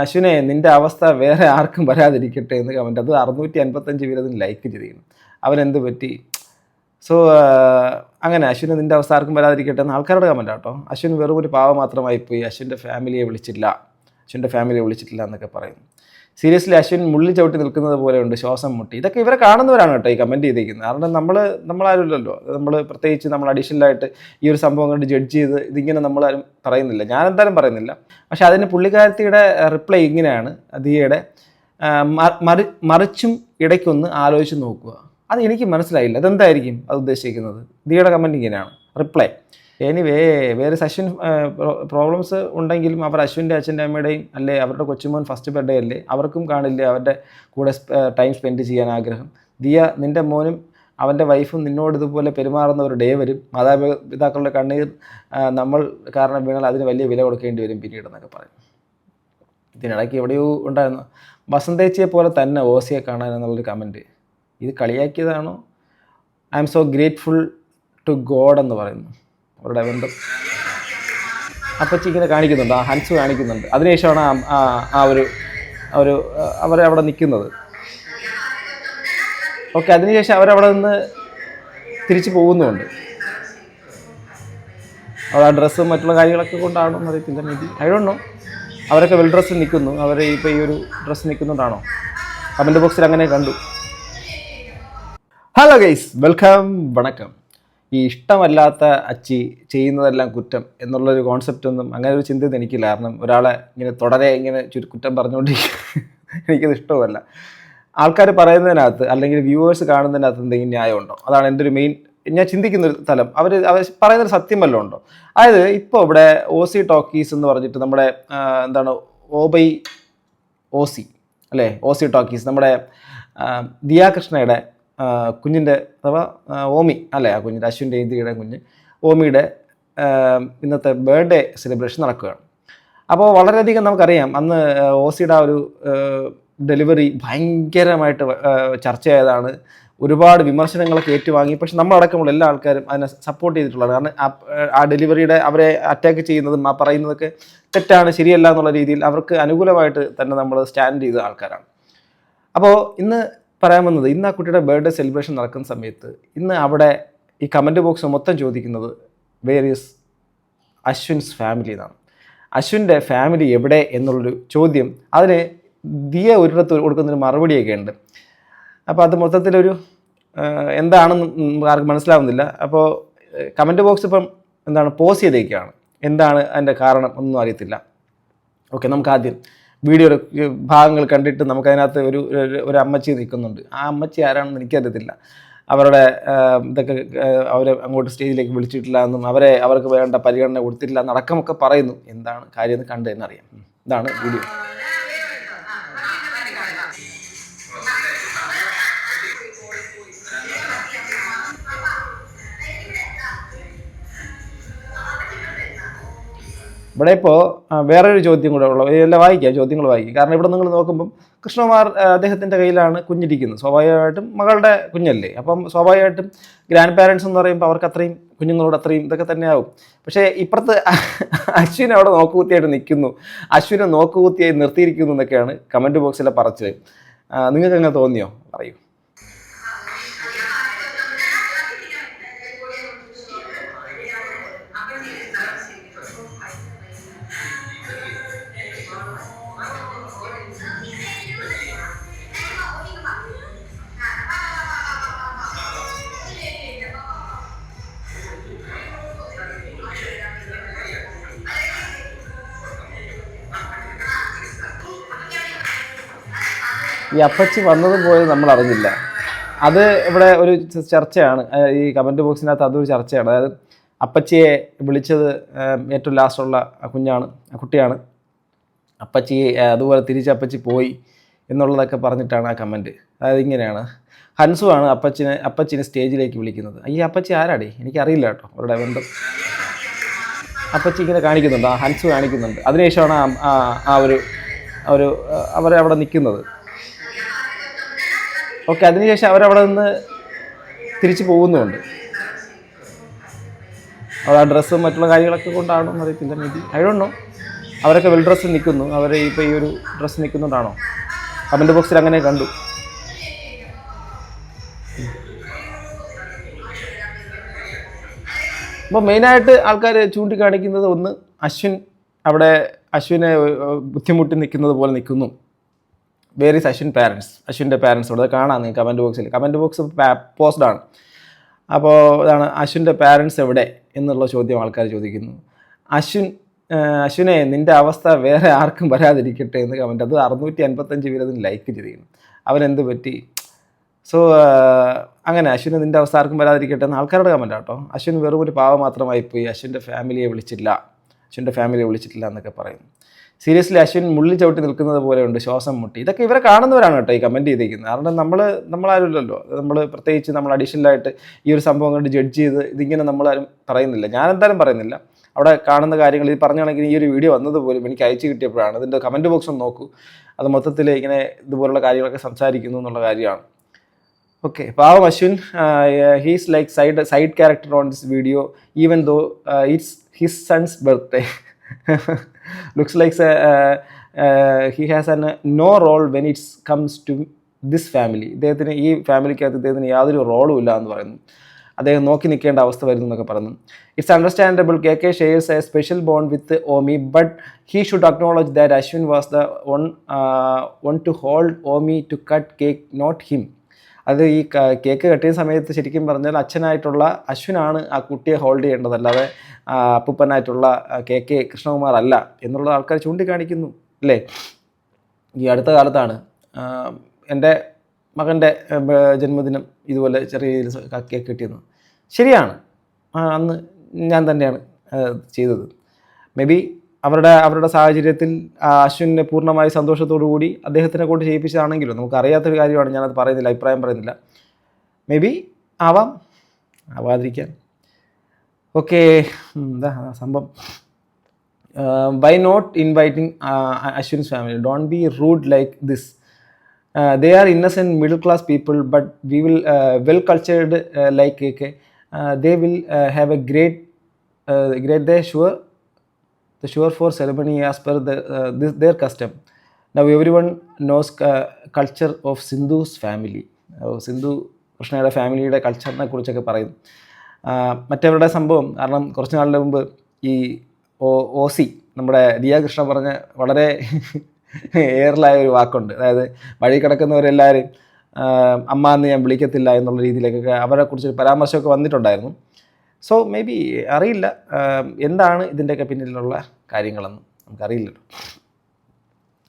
അശ്വിനെ നിൻ്റെ അവസ്ഥ വേറെ ആർക്കും വരാതിരിക്കട്ടെ എന്ന് കമൻറ്റ്. അത് 655 പേര് അതിന് ലൈക്ക് ചെയ്തിരിക്കുന്നു. അവനെന്ത് പറ്റി? സോ അങ്ങനെ അശ്വിന് നിൻ്റെ അവസ്ഥ ആർക്കും വരാതിരിക്കട്ടെ എന്ന് ആൾക്കാരുടെ കമൻറ്റ് കേട്ടോ. അശ്വിൻ വെറും ഒരു പാവ മാത്രമായിപ്പോയി, അശ്വിൻ്റെ ഫാമിലിയെ വിളിച്ചിട്ടില്ല എന്നൊക്കെ പറയുന്നു. സീരിയസ്ലി അശ്വിൻ മുള്ളിൽ ചവിട്ടി നിൽക്കുന്നത് പോലെ ഉണ്ട്, ശ്വാസം മുട്ടി. ഇതൊക്കെ ഇവരെ കാണുന്നവരാണ് കേട്ടോ ഈ കമൻറ്റ് ചെയ്തിരിക്കുന്നത്. കാരണം നമ്മളാരുമില്ലല്ലോ, നമ്മൾ പ്രത്യേകിച്ച് നമ്മൾ അഡീഷണലായിട്ട് ഈ ഒരു സംഭവം കണ്ട് ജഡ്ജ് ചെയ്ത് ഇതിങ്ങനെ നമ്മളാരും പറയുന്നില്ല, ഞാൻ എന്തായാലും പറയുന്നില്ല. പക്ഷെ അതിന് പുള്ളിക്കാരത്തിയുടെ റിപ്ലൈ ഇങ്ങനെയാണ്, ദിയയുടെ മറിച്ചും ഇടയ്ക്കൊന്ന് ആലോചിച്ച് നോക്കുക. അത് എനിക്ക് മനസ്സിലായില്ല, അതെന്തായിരിക്കും അത് ഉദ്ദേശിക്കുന്നത്? ദിയയുടെ കമൻറ്റ് ഇങ്ങനെയാണ് റിപ്ലൈ. എനിവേ വേറെ അശ്വിൻ പ്രോബ്ലംസ് ഉണ്ടെങ്കിലും അവർ അശ്വിൻ്റെ അച്ഛൻ്റെ അമ്മയുടെയും അല്ലേ അവരുടെ കൊച്ചുമോൻ ഫസ്റ്റ് ബർത്ത്ഡേ അല്ലേ, അവർക്കും കാണില്ലേ അവരുടെ കൂടെ ടൈം സ്പെൻഡ് ചെയ്യാൻ ആഗ്രഹം. ദിയ, നിൻ്റെ മോനും അവൻ്റെ വൈഫും നിന്നോട് ഇതുപോലെ പെരുമാറുന്ന ഒരു ഡേ വരും. മാതാപിതാക്കളുടെ കണ്ണീർ നമ്മൾ കാരണം വീണാൽ അതിന് വലിയ വില കൊടുക്കേണ്ടി വരും പിന്നീട് എന്നൊക്കെ പറയും. ഇതിനിടയ്ക്ക് എവിടെയോ ഉണ്ടായിരുന്നു വസന്തേച്ചിയെ പോലെ തന്നെ ഓസിയെ കാണാൻ എന്നുള്ളൊരു കമൻറ്റ്. ഇത് കളിയാക്കിയതാണോ? I'm so grateful to God എന്ന് പറയുന്നു അവരുടെ ബന്ധം. അപ്പച്ചി ഇങ്ങനെ കാണിക്കുന്നുണ്ട്, ആ ഹൻസ് കാണിക്കുന്നുണ്ട്. അതിനുശേഷമാണ് അവരെ അവിടെ നിൽക്കുന്നത്. ഓക്കെ, അതിനുശേഷം അവരവിടെ നിന്ന് തിരിച്ചു പോകുന്നുമുണ്ട്. അവർ ആ ഡ്രസ്സും മറ്റുള്ള കാര്യങ്ങളൊക്കെ കൊണ്ടാണോ എന്ന് അറിയത്തില്ല, may be, I don't know. അവരൊക്കെ വെൽ ഡ്രസ്സിൽ നിൽക്കുന്നു, അവർ ഇപ്പോൾ ഈ ഒരു ഡ്രസ്സ് നിൽക്കുന്നുണ്ടാണോ? കമൻറ്റ് ബോക്സിൽ അങ്ങനെ കണ്ടു. ഹലോ ഗൈസ്, വെൽക്കം, വണക്കം. ഈ ഇഷ്ടമല്ലാത്ത അച്ചി ചെയ്യുന്നതെല്ലാം കുറ്റം എന്നുള്ളൊരു കോൺസെപ്റ്റ് ഒന്നും അങ്ങനെ ഒരു ചിന്ത എനിക്കില്ല. കാരണം ഒരാളെ ഇങ്ങനെ തുടരെ ഇങ്ങനെ കുറ്റം പറഞ്ഞുകൊണ്ടിരിക്കുക എനിക്കത് ഇഷ്ടമല്ല. ആൾക്കാർ പറയുന്നതിനകത്ത് അല്ലെങ്കിൽ വ്യൂവേഴ്സ് കാണുന്നതിനകത്ത് എന്തെങ്കിലും ന്യായമുണ്ടോ? അതാണ് എൻ്റെ ഒരു മെയിൻ ഞാൻ ചിന്തിക്കുന്നൊരു തലം. അവർ പറയുന്നൊരു സത്യം വല്ലതും ഉണ്ടോ? അതായത് ഇപ്പോൾ ഇവിടെ OC ടോക്കീസ് എന്ന് പറഞ്ഞിട്ട് നമ്മുടെ എന്താണ് OC അല്ലേ, OC ടോക്കീസ് നമ്മുടെ ദിയാകൃഷ്ണയുടെ കുഞ്ഞിൻ്റെ അഥവാ ഓമി അല്ലേ, ആ കുഞ്ഞിൻ്റെ അശ്വിൻ്റെ ഇന്ത്യയുടെ കുഞ്ഞ് ഓമിയുടെ ഇന്നത്തെ ബർത്ത്ഡേ സെലിബ്രേഷൻ നടക്കുകയാണ്. അപ്പോൾ വളരെയധികം നമുക്കറിയാം അന്ന് OCയുടെ ആ ഒരു ഡെലിവറി ഭയങ്കരമായിട്ട് ചർച്ചയായതാണ്. ഒരുപാട് വിമർശനങ്ങളൊക്കെ ഏറ്റുവാങ്ങി. പക്ഷെ നമ്മളടക്കമുള്ള എല്ലാ ആൾക്കാരും അതിനെ സപ്പോർട്ട് ചെയ്തിട്ടുള്ളതാണ്. കാരണം ആ ഡെലിവറിയുടെ അവരെ അറ്റാക്ക് ചെയ്യുന്നതും ആ പറയുന്നതൊക്കെ തെറ്റാണ്, ശരിയല്ല എന്നുള്ള രീതിയിൽ അവർക്ക് അനുകൂലമായിട്ട് തന്നെ നമ്മൾ സ്റ്റാൻഡ് ചെയ്ത ആൾക്കാരാണ്. അപ്പോൾ ഇന്ന് പറയാൻ വന്നത്, ഇന്ന് ആ കുട്ടിയുടെ ബർത്ത്ഡേ സെലിബ്രേഷൻ നടക്കുന്ന സമയത്ത് ഇന്ന് അവിടെ ഈ കമൻറ്റ് ബോക്സ് മൊത്തം ചോദിക്കുന്നത് വേർ ഈസ് അശ്വിൻസ് ഫാമിലി എന്നാണ്. അശ്വിൻ്റെ ഫാമിലി എവിടെ എന്നുള്ളൊരു ചോദ്യം, അതിന് ദിയ ഒരിടത്ത് കൊടുക്കുന്നൊരു മറുപടിയൊക്കെ ഉണ്ട്. അപ്പോൾ അത് മൊത്തത്തിലൊരു എന്താണെന്ന് ആർക്കും മനസ്സിലാവുന്നില്ല. അപ്പോൾ കമൻറ്റ് ബോക്സ് ഇപ്പം എന്താണ് പോസ് ചെയ്തേക്കാണ്, എന്താണ് അതിൻ്റെ കാരണം ഒന്നും അറിയത്തില്ല. ഓക്കെ, നമുക്ക് ആദ്യം വീഡിയോയുടെ ഭാഗങ്ങൾ കണ്ടിട്ട് നമുക്കതിനകത്ത് ഒരു അമ്മച്ചി നിൽക്കുന്നുണ്ട്. ആ അമ്മച്ചി ആരാണെന്ന് എനിക്കറിയത്തില്ല. അവരുടെ ഇതൊക്കെ അവരെ അങ്ങോട്ട് സ്റ്റേജിലേക്ക് വിളിച്ചിട്ടില്ല എന്നും അവർക്ക് വേണ്ട പരിഗണന കൊടുത്തിട്ടില്ല എന്നടക്കമൊക്കെ പറയുന്നു. എന്താണ് കാര്യം എന്ന് കണ്ടു തന്നെ അറിയാം. ഇതാണ് വീഡിയോ. ഇവിടെ ഇപ്പോൾ വേറൊരു ചോദ്യം കൂടെ ഉള്ളത്, എല്ലാം വായിക്കാം, ചോദ്യങ്ങൾ വായിക്കും. കാരണം ഇവിടെ നിങ്ങൾ നോക്കുമ്പം കൃഷ്ണകുമാർ അദ്ദേഹത്തിൻ്റെ കയ്യിലാണ് കുഞ്ഞിരിക്കുന്നത്. സ്വാഭാവികമായിട്ടും മകളുടെ കുഞ്ഞല്ലേ, അപ്പം സ്വാഭാവികമായിട്ടും ഗ്രാൻഡ് പാരൻസ് എന്ന് പറയുമ്പോൾ അവർക്ക് അത്രയും കുഞ്ഞുങ്ങളോട് അത്രയും ഇതൊക്കെ തന്നെയാവും. പക്ഷേ ഇപ്പുറത്ത് അശ്വിൻ അവിടെ നോക്കുകുത്തിയായിട്ട് നിൽക്കുന്നു, അശ്വിനെ നോക്കുകുത്തിയായി നിർത്തിയിരിക്കുന്നു എന്നൊക്കെയാണ് കമൻറ്റ് ബോക്സിലെ പറച്ചിൽ. നിങ്ങൾക്ക് അങ്ങനെ തോന്നിയോ? പറയൂ. ഈ അപ്പച്ചി വന്നതും പോയത് നമ്മൾ അറിഞ്ഞില്ല. അത് ഇവിടെ ഒരു ചർച്ചയാണ്, ഈ കമൻറ്റ് ബോക്സിനകത്ത് അതൊരു ചർച്ചയാണ്. അതായത് അപ്പച്ചിയെ വിളിച്ചത് ഏറ്റവും ലാസ്റ്റുള്ള കുട്ടിയാണ്. അപ്പച്ചി അതുപോലെ തിരിച്ച് അപ്പച്ചി പോയി എന്നുള്ളതൊക്കെ പറഞ്ഞിട്ടാണ് ആ കമൻറ്റ്. അതായത് ഇങ്ങനെയാണ്, ഹൻസുവാണ് അപ്പച്ചിനെ സ്റ്റേജിലേക്ക് വിളിക്കുന്നത്. ഈ അപ്പച്ചി ആരാടി? എനിക്കറിയില്ല കേട്ടോ അവരുടെ ബന്ധം. അപ്പച്ചി ഇങ്ങനെ കാണിക്കുന്നുണ്ട്, ആ ഹൻസ് കാണിക്കുന്നുണ്ട്. അതിനുശേഷമാണ് അവരെ അവിടെ നിൽക്കുന്നത്. ഓക്കെ, അതിനുശേഷം അവരവിടെ നിന്ന് തിരിച്ചു പോകുന്നുമുണ്ട്. അത് ആ ഡ്രസ്സും മറ്റുള്ള കാര്യങ്ങളൊക്കെ കൊണ്ടാണോ എന്ന് അറിയത്തില്ല, may be, I don't know. അവരൊക്കെ വെൽ ഡ്രസ്സിൽ നിൽക്കുന്നു. അവർ ഇപ്പോൾ ഈ ഒരു ഡ്രസ്സ് നിൽക്കുന്നുണ്ടാണോ? കമൻറ്റ് ബോക്സിൽ അങ്ങനെ കണ്ടു. അപ്പോൾ മെയിനായിട്ട് ആൾക്കാർ ചൂണ്ടിക്കാണിക്കുന്നത് ഒന്ന്, അശ്വിനെ ബുദ്ധിമുട്ടി നിൽക്കുന്നത് പോലെ നിൽക്കുന്നു. വേർ ഈസ് അശ്വിൻ്റെ പാരൻസ് അവിടെ കാണാം നിങ്ങൾക്ക് കമൻറ്റ് ബോക്സ് പോസ്റ്റഡാണ്. അപ്പോൾ ഇതാണ് അശ്വിൻ്റെ പാരൻസ് എവിടെ എന്നുള്ള ചോദ്യം ആൾക്കാർ ചോദിക്കുന്നു. അശ്വിനെ നിൻ്റെ അവസ്ഥ വേറെ ആർക്കും വരാതിരിക്കട്ടെ എന്ന് കമൻറ്റ്. അത് 655 പേര് അതിന് ലൈക്ക് ചെയ്തിരിക്കുന്നു. അവനെന്ത് പറ്റി? സോ അങ്ങനെ അശ്വിന് നിൻ്റെ അവസ്ഥ ആർക്കും വരാതിരിക്കട്ടെ എന്ന് ആൾക്കാരുടെ കമൻറ്റ് കേട്ടോ. അശ്വിൻ വെറും ഒരു പാവ മാത്രമായിപ്പോയി, അശ്വിൻ്റെ ഫാമിലിയെ വിളിച്ചില്ല എന്നൊക്കെ പറയുന്നു. സീരിയസ്ലി അശ്വിൻ മുള്ളി ചവിട്ടി നിൽക്കുന്നത് പോലെയുണ്ട്, ശ്വാസം മുട്ടി. ഇതൊക്കെ ഇവരെ കാണുന്നവരാണ് കേട്ടോ ഈ കമൻറ്റ് ചെയ്തിരിക്കുന്നത്. കാരണം നമ്മളാരുമില്ലല്ലോ, നമ്മൾ പ്രത്യേകിച്ച് നമ്മൾ അഡീഷണലായിട്ട് ഈ ഒരു സംഭവം കണ്ട് ജഡ്ജ് ചെയ്ത് ഇതിങ്ങനെ നമ്മളാരും പറയുന്നില്ല. ഞാൻ എന്തായാലും പറയുന്നില്ല. അവിടെ കാണുന്ന കാര്യങ്ങൾ ഈ പറഞ്ഞാണെങ്കിൽ ഈ ഒരു വീഡിയോ വന്നതുപോലും എനിക്ക് അയച്ചു കിട്ടിയപ്പോഴാണ്. അതിൻ്റെ കമൻറ്റ് ബോക്സ് ഒന്ന് നോക്കൂ. അത് മൊത്തത്തിൽ ഇങ്ങനെ ഇതുപോലുള്ള കാര്യങ്ങളൊക്കെ സംസാരിക്കുന്നു എന്നുള്ള കാര്യമാണ്. ഓക്കെ, പാവം Ashwin, he's like side character on this video even though it's his son's birthday. Looks likes he has no role when it's comes to this family. ഇദ്ദേഹത്തിന് ഈ ഫാമിലിക്കകത്ത് ഇദ്ദേഹത്തിന് യാതൊരു റോളും ഇല്ല എന്ന് പറയുന്നു. അദ്ദേഹം നോക്കി നിൽക്കേണ്ട അവസ്ഥ വരുന്നു എന്നൊക്കെ പറഞ്ഞു. It's understandable KK shares a special bond with Omi, but he should acknowledge that Ashwin was the one to hold Omi to cut cake, not him. അത് ഈ കേക്ക് കട്ടിയ സമയത്ത് ശരിക്കും പറഞ്ഞാൽ അച്ഛനായിട്ടുള്ള അശ്വിനാണ് ആ കുട്ടിയെ ഹോൾഡ് ചെയ്യേണ്ടത്, അല്ലാതെ അപ്പൂപ്പനായിട്ടുള്ള KK കൃഷ്ണകുമാർ അല്ല എന്നുള്ള ആൾക്കാർ ചൂണ്ടിക്കാണിക്കുന്നു അല്ലേ. ഈ അടുത്ത കാലത്താണ് എൻ്റെ മകൻ്റെ ജന്മദിനം ഇതുപോലെ ചെറിയ രീതിയിൽ കേക്ക് കിട്ടിയെന്ന്. ശരിയാണ്, അന്ന് ഞാൻ തന്നെയാണ് ചെയ്തത്. മേ ബി അവരുടെ സാഹചര്യത്തിൽ അശ്വിനെ പൂർണ്ണമായി സന്തോഷത്തോടു കൂടി അദ്ദേഹത്തിനെ കൊണ്ട് ചെയ്യിപ്പിച്ചതാണെങ്കിലും നമുക്ക് അറിയാത്തൊരു കാര്യമാണ്. ഞാനത് പറയുന്നില്ല, അഭിപ്രായം പറയുന്നില്ല. May be ആവാതിരിക്കാൻ. ഓക്കെ, എന്താ സംഭവം? Why not inviting Ashwin's family? Don't be rude like this. They are innocent middle class people, but we will well cultured like KK. They will have a great day sure for ceremony as per their custom. Now everyone knows culture of Sindhu's family. Sindhu കൃഷ്ണയുടെ ഫാമിലിയുടെ കൾച്ചറിനെ കുറിച്ചൊക്കെ പറയുന്നു. മറ്റവരുടെ സംഭവം കാരണം കുറച്ച് നാളിന് മുമ്പ് ഈ OC നമ്മുടെ ദിയ കൃഷ്ണ പറഞ്ഞ വളരെ എയറിലായ ഒരു വാക്കുണ്ട്. അതായത് വഴി കിടക്കുന്നവരെല്ലാവരും അമ്മ എന്ന് ഞാൻ വിളിക്കത്തില്ല എന്നുള്ള രീതിയിലേക്കൊക്കെ അവരെ കുറിച്ചൊരു പരാമർശമൊക്കെ വന്നിട്ടുണ്ടായിരുന്നു. സോ മേ ബി അറിയില്ല എന്താണ് ഇതിൻ്റെയൊക്കെ പിന്നിലുള്ള കാര്യങ്ങളെന്ന് നമുക്കറിയില്ലല്ലോ.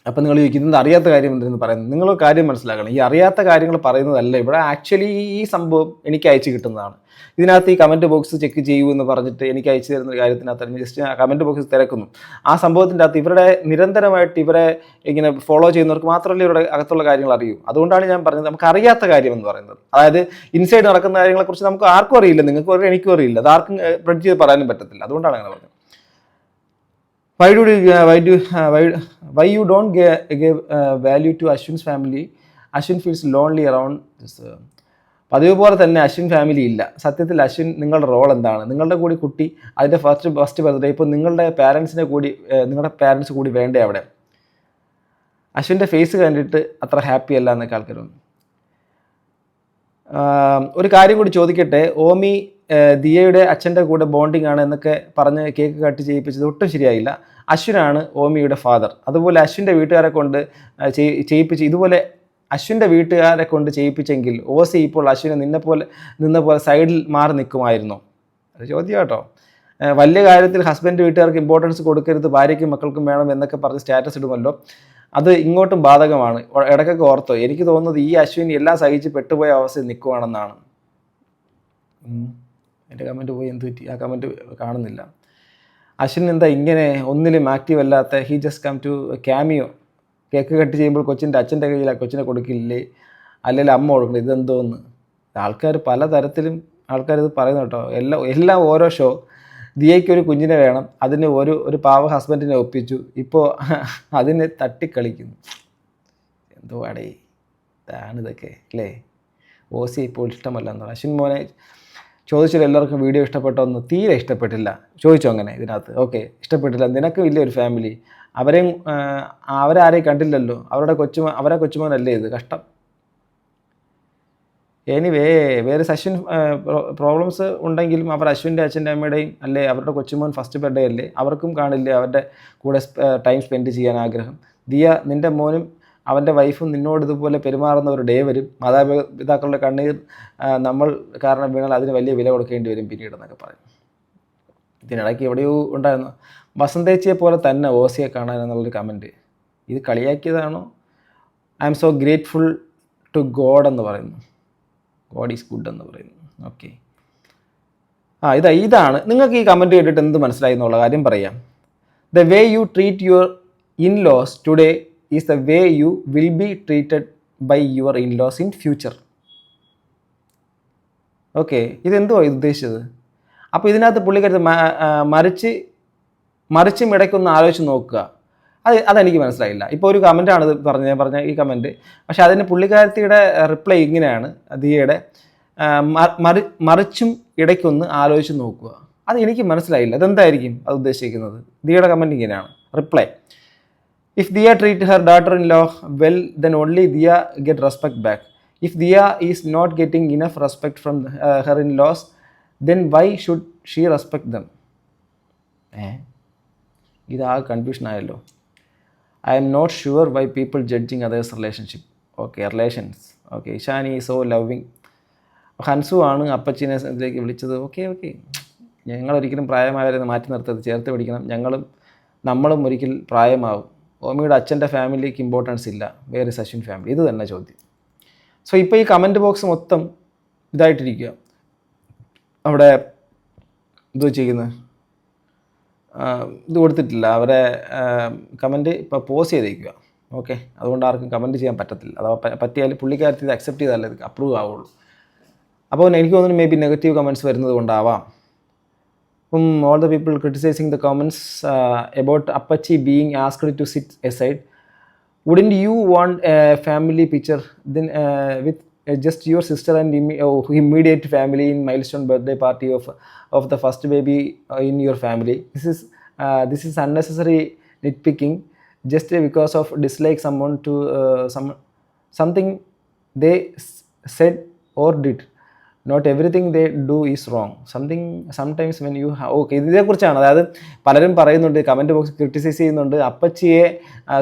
അപ്പം നിങ്ങൾ ചോദിക്കുന്നത് അറിയാത്ത കാര്യം എന്തെന്ന് പറയുന്നത്. നിങ്ങൾ കാര്യം മനസ്സിലാക്കണം, ഈ അറിയാത്ത കാര്യങ്ങൾ പറയുന്നതല്ല ഇവിടെ. ആക്ച്വലി ഈ സംഭവം എനിക്ക് അയച്ചു കിട്ടുന്നതാണ്. ഇതിനകത്ത് ഈ കമൻറ്റ് ബോക്സ് ചെക്ക് ചെയ്യൂ എന്ന് പറഞ്ഞിട്ട് എനിക്ക് അയച്ചു തരുന്ന കാര്യത്തിനകത്ത് ജസ്റ്റ് ആ കമൻറ്റ് ബോക്സ് തിരക്കുന്നു. ആ സംഭവത്തിൻ്റെ അകത്ത് ഇവരുടെ നിരന്തരമായിട്ട് ഇവരെ ഇങ്ങനെ ഫോളോ ചെയ്യുന്നവർക്ക് മാത്രമല്ലേ ഇവരുടെ അകത്തുള്ള കാര്യങ്ങൾ അറിയൂ. അതുകൊണ്ടാണ് ഞാൻ പറഞ്ഞത് നമുക്ക് അറിയാത്ത കാര്യം എന്ന് പറയുന്നത്. അതായത് ഇൻസൈഡ് നടക്കുന്ന കാര്യങ്ങളെക്കുറിച്ച് നമുക്ക് ആർക്കും അറിയില്ല, നിങ്ങൾക്കും അറിയില്ല, എനിക്കും അറിയില്ല, അത് ആർക്കും പ്രെഡിക്റ്റ് ചെയ്ത് പറയാനും പറ്റത്തില്ല. അതുകൊണ്ടാണ് അങ്ങനെ പറഞ്ഞത്. Why you don't give value to Ashwin's family? Ashwin feels lonely around this. പതിവ് പോലെ തന്നെ അശ്വിൻ ഫാമിലി ഇല്ല. സത്യത്തിൽ അശ്വിൻ നിങ്ങളുടെ റോൾ എന്താണ്? നിങ്ങളുടെ കൂടി കുട്ടി അതിൻ്റെ ഫസ്റ്റ് ബർത്ത്ഡേ, ഇപ്പോൾ നിങ്ങളുടെ പാരൻസ് കൂടി വേണ്ടേ അവിടെ? അശ്വിൻ്റെ ഫേസ് കണ്ടിട്ട് അത്ര ഹാപ്പി അല്ല എന്നൊക്കെ ആൾക്കാരും. ഒരു കാര്യം കൂടി ചോദിക്കട്ടെ, ഓമി ദിയയുടെ അച്ഛൻ്റെ കൂടെ ബോണ്ടിങ് ആണ് എന്നൊക്കെ പറഞ്ഞ് കേക്ക് കട്ട് ചെയ്യിപ്പിച്ചത് ഒട്ടും ശരിയായില്ല. അശ്വിനാണ് ഓമിയുടെ ഫാദർ. അതുപോലെ അശ്വിൻ്റെ വീട്ടുകാരെ കൊണ്ട് ചെയ്യിപ്പിച്ച് ഇതുപോലെ അശ്വിൻ്റെ വീട്ടുകാരെ കൊണ്ട് ചെയ്യിപ്പിച്ചെങ്കിൽ OC ഇപ്പോൾ അശ്വിനെ നിന്ന പോലെ സൈഡിൽ മാറി നിൽക്കുമായിരുന്നോ? അത് ചോദ്യം കേട്ടോ. വലിയ കാര്യത്തിൽ ഹസ്ബൻഡ് വീട്ടുകാർക്ക് ഇമ്പോർട്ടൻസ് കൊടുക്കരുത്, ഭാര്യയ്ക്കും മക്കൾക്കും വേണം എന്നൊക്കെ പറഞ്ഞ് സ്റ്റാറ്റസ് ഇടുമല്ലോ, അത് ഇങ്ങോട്ടും ബാധകമാണ്. ഇടയ്ക്കൊക്കെ ഓർത്തോ? എനിക്ക് തോന്നുന്നത് ഈ അശ്വിൻ എല്ലാം സഹിച്ച് പെട്ടുപോയ അവസ്ഥയിൽ നിൽക്കുവാണെന്നാണ്. എൻ്റെ കമൻറ്റ് പോയി, എന്ത് പറ്റി? ആ കമൻറ്റ് കാണുന്നില്ല. അശ്വിൻ എന്താ ഇങ്ങനെ ഒന്നിലും ആക്റ്റീവ് അല്ലാത്ത? He just come to cameo. Cake cut ചെയ്യുമ്പോൾ അച്ഛൻ്റെ കയ്യിൽ കൊച്ചിനെ കൊടുക്കില്ലേ, അല്ലെങ്കിൽ അമ്മ കൊടുക്കണം, ഇതെന്തോന്ന്? ആൾക്കാർ പലതരത്തിലും ഇത് പറയുന്നു കേട്ടോ. എല്ലാം ഓരോ ഷോ. ദിയയ്ക്ക് ഒരു കുഞ്ഞിനെ വേണം, അതിന് ഒരു പാവ ഹസ്ബൻഡിനെ ഒപ്പിച്ചു, ഇപ്പോൾ അതിനെ തട്ടിക്കളിക്കുന്നു. എന്തോ ഇതാണിതൊക്കെ അല്ലേ? OC ഇപ്പോൾ ഇഷ്ടമല്ല എന്നാണ്. അശ്വിൻ മോനെ ചോദിച്ചാൽ എല്ലാവർക്കും വീഡിയോ ഇഷ്ടപ്പെട്ടോന്ന്. തീരെ ഇഷ്ടപ്പെട്ടില്ല. ചോദിച്ചു അങ്ങനെ ഇതിനകത്ത്. ഓക്കെ, ഇഷ്ടപ്പെട്ടില്ല. നിനക്ക് വലിയൊരു ഫാമിലി, അവരെയും അവരാരെയും കണ്ടില്ലല്ലോ, അവരെ കൊച്ചുമോനല്ലേ ഇത്, കഷ്ടം. എനിവേ വേറെ അശ്വിൻ പ്രോബ്ലംസ് ഉണ്ടെങ്കിലും അവർ അശ്വിൻ്റെ അച്ഛൻ്റെ അമ്മയുടെയും അല്ലേ അവരുടെ കൊച്ചുമോൻ ഫസ്റ്റ് ബർത്ത്ഡേ അല്ലേ, അവർക്കും കാണില്ലേ അവരുടെ കൂടെ ടൈം സ്പെൻഡ് ചെയ്യാൻ ആഗ്രഹം. ദിയ, നിൻ്റെ മോനും അവൻ്റെ വൈഫും നിന്നോട് ഇതുപോലെ പെരുമാറുന്ന ഒരു ഡേ വരും. മാതാപിതാക്കളുടെ കണ്ണീർ നമ്മൾ കാരണം വീണാൽ അതിന് വലിയ വില കൊടുക്കേണ്ടി വരും പിന്നീട് എന്നൊക്കെ പറയും. ഇതിനിടയ്ക്ക് എവിടെയോ ഉണ്ടായിരുന്നു വസന്തേച്ചിയെ പോലെ തന്നെ ഓസിയെ കാണാൻ എന്നുള്ളൊരു കമൻറ്റ്. ഇത് കളിയാക്കിയതാണോ? I am so grateful to God എന്ന് പറയുന്നു. ഗോഡ് ഈസ് ഗുഡ് എന്ന് പറയുന്നു. ഓക്കെ, ഇതാണ് നിങ്ങൾക്ക് ഈ കമൻറ്റ് കേട്ടിട്ട് എന്ത് മനസ്സിലായി എന്നുള്ള കാര്യം പറയാം. The way you treat your in-laws today is the way you will be treated by your in-laws in future. Okay, ഇതെന്തുവാ ഇത് ഉദ്ദേശിച്ചത്? അപ്പോൾ ഇതിനകത്ത് പുള്ളിക്കാരത്ത് മറിച്ചും ഇടയ്ക്കൊന്ന് ആലോചിച്ച് നോക്കുക. അതെനിക്ക് മനസ്സിലായില്ല. ഇപ്പോൾ ഒരു കമൻറ്റാണ് ഇത് പറഞ്ഞ ഈ കമൻറ്റ്. പക്ഷേ അതിന് പുള്ളിക്കാരത്തിയുടെ റിപ്ലൈ ഇങ്ങനെയാണ്, ദിയയുടെ മറിച്ചും ഇടയ്ക്കൊന്ന് ആലോചിച്ച് നോക്കുക. അത് എനിക്ക് മനസ്സിലായില്ല. അതെന്തായിരിക്കും അത് ഉദ്ദേശിക്കുന്നത്? ദിയയുടെ കമൻറ്റ് ഇങ്ങനെയാണ് reply: if Diya treat her daughter in law well then only Diya get respect back. If Diya is not getting enough respect from her in laws then why should she respect them? ഇതാകെ കൺഫ്യൂഷൻ ആയല്ലോ. I am not sure why people judging others' relationship. Okay, relations. Okay, Ishani is so loving. Hansu ആണ് അപ്പച്ചിനെ ഇതിലേക്ക് വിളിച്ചത്. Okay, ഞങ്ങളൊരിക്കലും പ്രായമായവരെ മാറ്റി നിർത്തരുത്, ചേർത്ത് പിടിക്കണം. നമ്മളും ഒരിക്കൽ പ്രായമാവും. ഓമിയുടെ അച്ഛൻ്റെ ഫാമിലിക്ക് ഇമ്പോർട്ടൻസ് ഇല്ല, വേറെ അശ്വിൻ ഫാമിലി. ഇത് തന്നെ ചോദ്യം. സോ ഇപ്പോൾ ഈ കമൻറ്റ് ബോക്സ് മൊത്തം ഇതായിട്ടിരിക്കുക. അവിടെ ഇത് വെച്ചിരിക്കുന്നത് ഇത് കൊടുത്തിട്ടില്ല, അവരെ കമൻറ്റ് ഇപ്പോൾ പോസ്റ്റ് ചെയ്തേക്കുക. ഓക്കെ, അതുകൊണ്ട് ആർക്കും കമൻറ്റ് ചെയ്യാൻ പറ്റത്തില്ല. അഥവാ പറ്റിയാൽ പുള്ളിക്കാരത്തി ഇത് അക്സെപ്റ്റ് ചെയ്താലേ ഇത് അപ്രൂവ് ആവുള്ളൂ. അപ്പോൾ എനിക്ക് തോന്നുന്നു മേ ബി നെഗറ്റീവ് കമൻറ്റ്സ് വരുന്നത് കൊണ്ടാവാം. all the people criticizing the comments about Appachi being asked to sit aside, wouldn't you want a family picture then with just your sister and immediate family in milestone birthday party of the first baby in your family? This is unnecessary nitpicking just because of dislike someone to something they said or did. Not everything they do is wrong. Sometimes when you okay, ഇതിനെക്കുറിച്ചാണ്. അതായത് പലരും പറയുന്നുണ്ട്, comment box criticise ചെയ്യുന്നുണ്ട്, അപ്പച്ചിയെ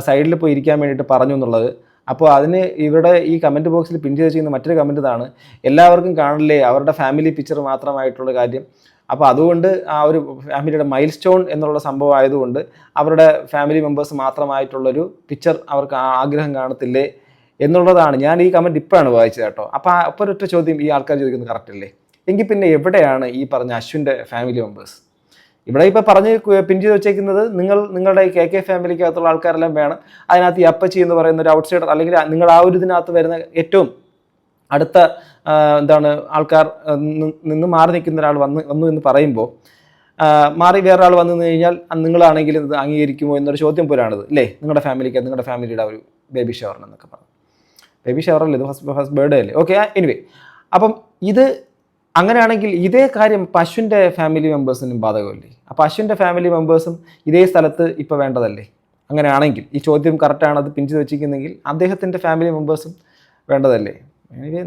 സൈഡിൽ പോയി ഇരിക്കാൻ വേണ്ടിയിട്ട് പറഞ്ഞു എന്നുള്ളത്. അപ്പോൾ അതിന് ഇവിടെ ഈ കമൻറ്റ് ബോക്സിൽ പിൻ ചെയ്ത് ചെയ്യുന്ന മറ്റൊരു കമൻറ്റ് ഇതാണ്: എല്ലാവർക്കും കാണില്ലേ അവരുടെ ഫാമിലി പിക്ചർ മാത്രമായിട്ടുള്ള കാര്യം. അപ്പോൾ അതുകൊണ്ട് ആ ഒരു ഫാമിലിയുടെ മൈൽ സ്റ്റോൺ എന്നുള്ള സംഭവം ആയതുകൊണ്ട് അവരുടെ ഫാമിലി മെമ്പേഴ്സ് മാത്രമായിട്ടുള്ളൊരു പിക്ചർ അവർക്ക് ആഗ്രഹം കാണത്തില്ലേ എന്നുള്ളതാണ്. ഞാൻ ഈ കമൻറ്റ് ഇപ്പോഴാണ് വായിച്ചത് കേട്ടോ. അപ്പോൾ ഒരൊറ്റ ചോദ്യം ഈ ആൾക്കാർ ചോദിക്കുന്നത് കറക്റ്റ് അല്ലേ? എങ്കിൽ പിന്നെ എവിടെയാണ് ഈ പറഞ്ഞ അശ്വിൻ്റെ ഫാമിലി മെമ്പേഴ്സ്? ഇവിടെ ഇപ്പോൾ പറഞ്ഞ് പിൻ ചെയ്ത് വെച്ചേക്കുന്നത് നിങ്ങളുടെ KK ഫാമിലിക്കകത്തുള്ള ആൾക്കാരെല്ലാം വേണം. അതിനകത്ത് ഈ അപ്പച്ചി എന്ന് പറയുന്ന ഒരു ഔട്ട്സൈഡർ, അല്ലെങ്കിൽ നിങ്ങൾ ആ ഒരു ഇതിനകത്ത് വരുന്ന ഏറ്റവും അടുത്ത ആൾക്കാർ നിന്ന് മാറി നിൽക്കുന്ന ഒരാൾ വന്നു എന്ന് പറയുമ്പോൾ മാറി വേറൊരാൾ വന്നു കഴിഞ്ഞാൽ നിങ്ങളാണെങ്കിൽ ഇത് അംഗീകരിക്കുമോ എന്നൊരു ചോദ്യം പോലാണിത് അല്ലേ? നിങ്ങളുടെ ഫാമിലിയുടെ ഒരു ബേബി ഷവറിനെന്നൊക്കെ പറഞ്ഞു. ബേബി ഷവറല്ലേ ഇത്, ഫസ്റ്റ് ബർത്ത്ഡേ അല്ലേ? ഓക്കെ, എനിവേ, അപ്പം ഇത് അങ്ങനെയാണെങ്കിൽ ഇതേ കാര്യം അശ്വിൻ്റെ ഫാമിലി മെമ്പേഴ്സിനും ബാധകമല്ലേ? അപ്പോൾ അശ്വിൻ്റെ ഫാമിലി മെമ്പേഴ്സും ഇതേ സ്ഥലത്ത് ഇപ്പോൾ വേണ്ടതല്ലേ? അങ്ങനെയാണെങ്കിൽ ഈ ചോദ്യം കറക്റ്റാണ്, അത് പിൻ ചെയ്ത് വെച്ചിരിക്കുന്നെങ്കിൽ അദ്ദേഹത്തിൻ്റെ ഫാമിലി മെമ്പേഴ്സും വേണ്ടതല്ലേ? എനിവേ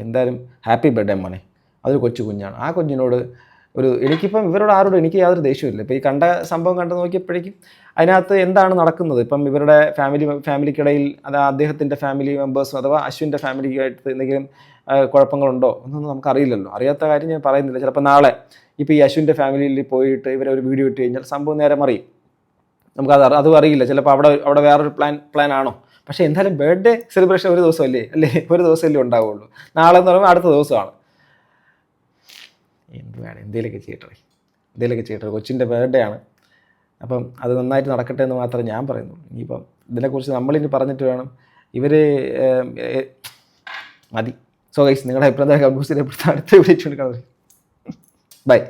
എന്തായാലും ഹാപ്പി ബർത്ത്ഡേ മോനെ. അതൊരു കൊച്ചുകുഞ്ഞാണ്. ആ കുഞ്ഞിനോട് എനിക്കിപ്പം ഇവരോട് ആരോടും എനിക്ക് യാതൊരു ദേഷ്യമില്ല. ഇപ്പോൾ ഈ സംഭവം കണ്ടു നോക്കിയപ്പോഴേക്കും അതിനകത്ത് എന്താണ് നടക്കുന്നത്, ഇപ്പം ഇവരുടെ ഫാമിലിക്കിടയിൽ അദ്ദേഹത്തിൻ്റെ ഫാമിലി മെമ്പേഴ്സും അഥവാ അശ്വിൻ്റെ ഫാമിലിക്കായിട്ട് എന്തെങ്കിലും കുഴപ്പങ്ങളുണ്ടോ എന്നൊന്നും നമുക്കറിയില്ലല്ലോ. അറിയാത്ത കാര്യം ഞാൻ പറയുന്നില്ല. ചിലപ്പോൾ നാളെ ഇപ്പോൾ ഈ അശ്വിൻ്റെ ഫാമിലിയിൽ പോയിട്ട് ഇവരൊരു വീഡിയോ ഇട്ട് കഴിഞ്ഞാൽ സംഭവം നേരെ മറിയും. അതും അറിയില്ല. ചിലപ്പോൾ അവിടെ വേറൊരു പ്ലാൻ ആണോ? പക്ഷേ എന്തായാലും ബർത്ത്ഡേ സെലിബ്രേഷൻ ഒരു ദിവസമല്ലേ ഒരു ദിവസമല്ലേ ഉണ്ടാവുള്ളൂ. നാളെ എന്ന് പറയുമ്പോൾ അടുത്ത ദിവസമാണ്. എന്തെങ്കിലുമൊക്കെ ചെയ്യട്ടെ. കൊച്ചിൻ്റെ ബർത്ത്ഡേ ആണ്. അപ്പം അത് നന്നായിട്ട് നടക്കട്ടെ എന്ന് മാത്രമേ ഞാൻ പറയുന്നുള്ളൂ. ഇനിയിപ്പം ഇതിനെക്കുറിച്ച് നമ്മളിനി പറഞ്ഞിട്ട് വേണം. മതി. സോ ഗൈസ്, നിങ്ങളുടെ അഭിപ്രായം കമന്റ് ബോക്സിൽ അടുത്ത വീഡിയോ ബൈ.